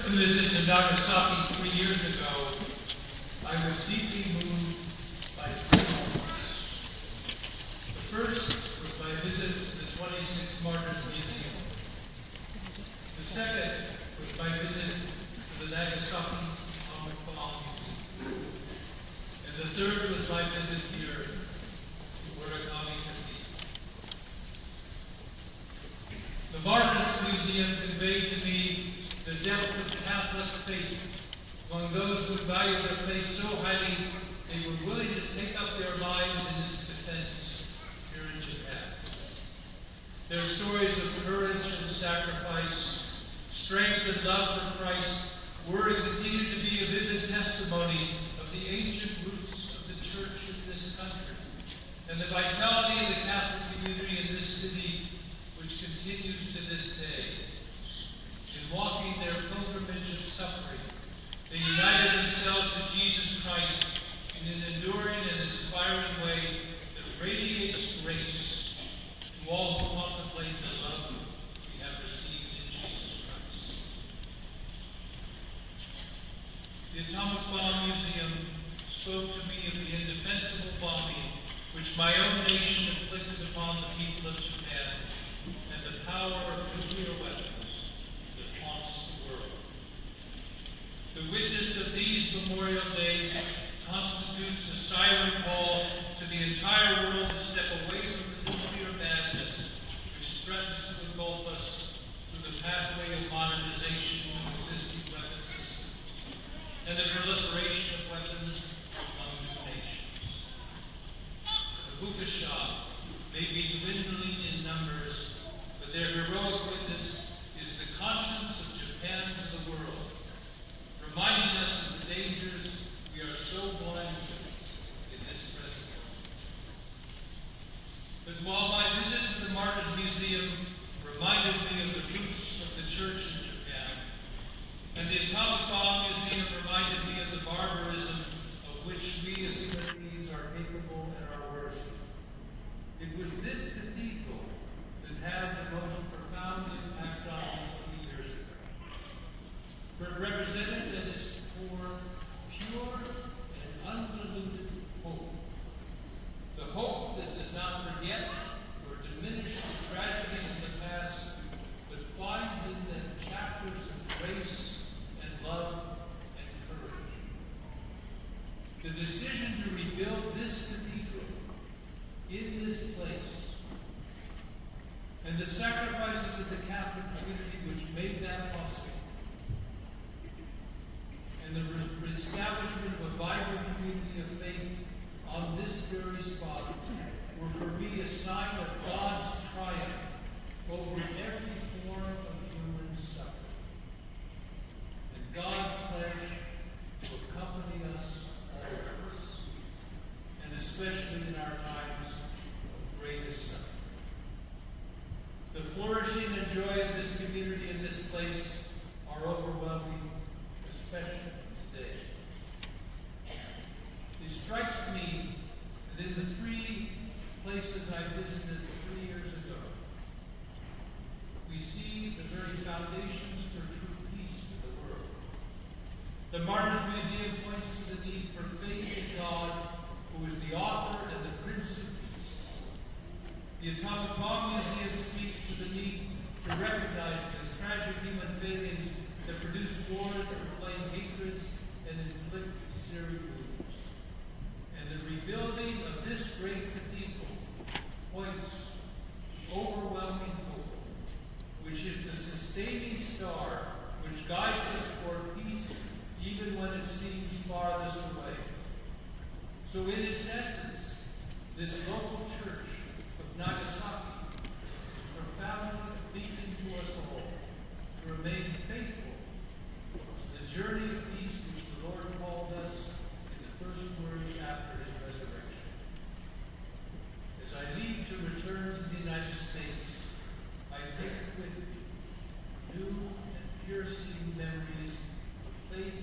visit to Nagasaki 3 years ago, I was deeply moved by 3 moments. The first was my visit to the 26 Martyrs Museum. The second was my visit to the Nagasaki Atomic Bomb Museum. And the third was my visit here to Uragami Cathedral. The Martyrs Museum conveyed to me the depth of Catholic faith among those who value their faith so highly they were willing to take up their lives in its defense here in Japan. Their stories of courage and sacrifice, strength and love for Christ were and continue to be a vivid testimony of the ancient roots of the Church in this country and the vitality of the Catholic community in this city, which continues to this day. In walking their pilgrimage of suffering, they united themselves to Jesus Christ in an enduring and inspiring way that radiates grace to all who contemplate the love we have received in Jesus Christ. The Atomic Bomb Museum spoke to me of the indefensible bombing which my own nation inflicted upon the people of Japan and the power of nuclear weapons that haunts the world. The witness of these memorial days constitutes a siren call to the entire world to step away from the nuclear madness which threatens to engulf us through the pathway of modernization of existing weapon systems and the proliferation of weapons among new nations. The Bukasha may be dwindling in numbers, but their heroic witness is the conscience of Japan to the world, reminding us of the dangers we are so blind to in this present world. But while my visit to the Martyrs Museum reminded me of the roots of the Church in Japan, and the Atomic Bomb Museum reminded me of the barbarism of which we as human beings are capable at our worst, it was this cathedral that had the most profound impact on me 20 years ago. For it represented at its core pure and undiluted hope. The hope that does not forget or diminish the tragedies of the past, but finds in them chapters of grace and love and courage. The decision to rebuild this cathedral in this place and the sacrifices of the Catholic community which made that possible, and the establishment of a vibrant community of faith on this very spot were for me a sign of God's triumph over every form of human suffering, and God's pledge to accompany us always, and especially in our times of greatest suffering. The flourishing and joy of this community and this place are overwhelming, especially today. It strikes me that in the 3 places I visited 3 years ago, we see the very foundations for true peace in the world. The Martyrs Museum points to the need for faith in God, who is the author and the Prince of Peace. The Atomic Bomb Museum speaks to the need to recognize the tragic human failings that produce wars, inflame hatreds, and inflict serious wounds. And the rebuilding of this great cathedral points to overwhelming hope, which is the sustaining star which guides us toward peace even when it seems farthest away. So in its essence, this local church of Nagasaki is profoundly a beacon to us all to remain faithful to the journey of peace which the Lord called us in the first words after his resurrection. As I leave to return to the United States, I take with me new and piercing memories of faith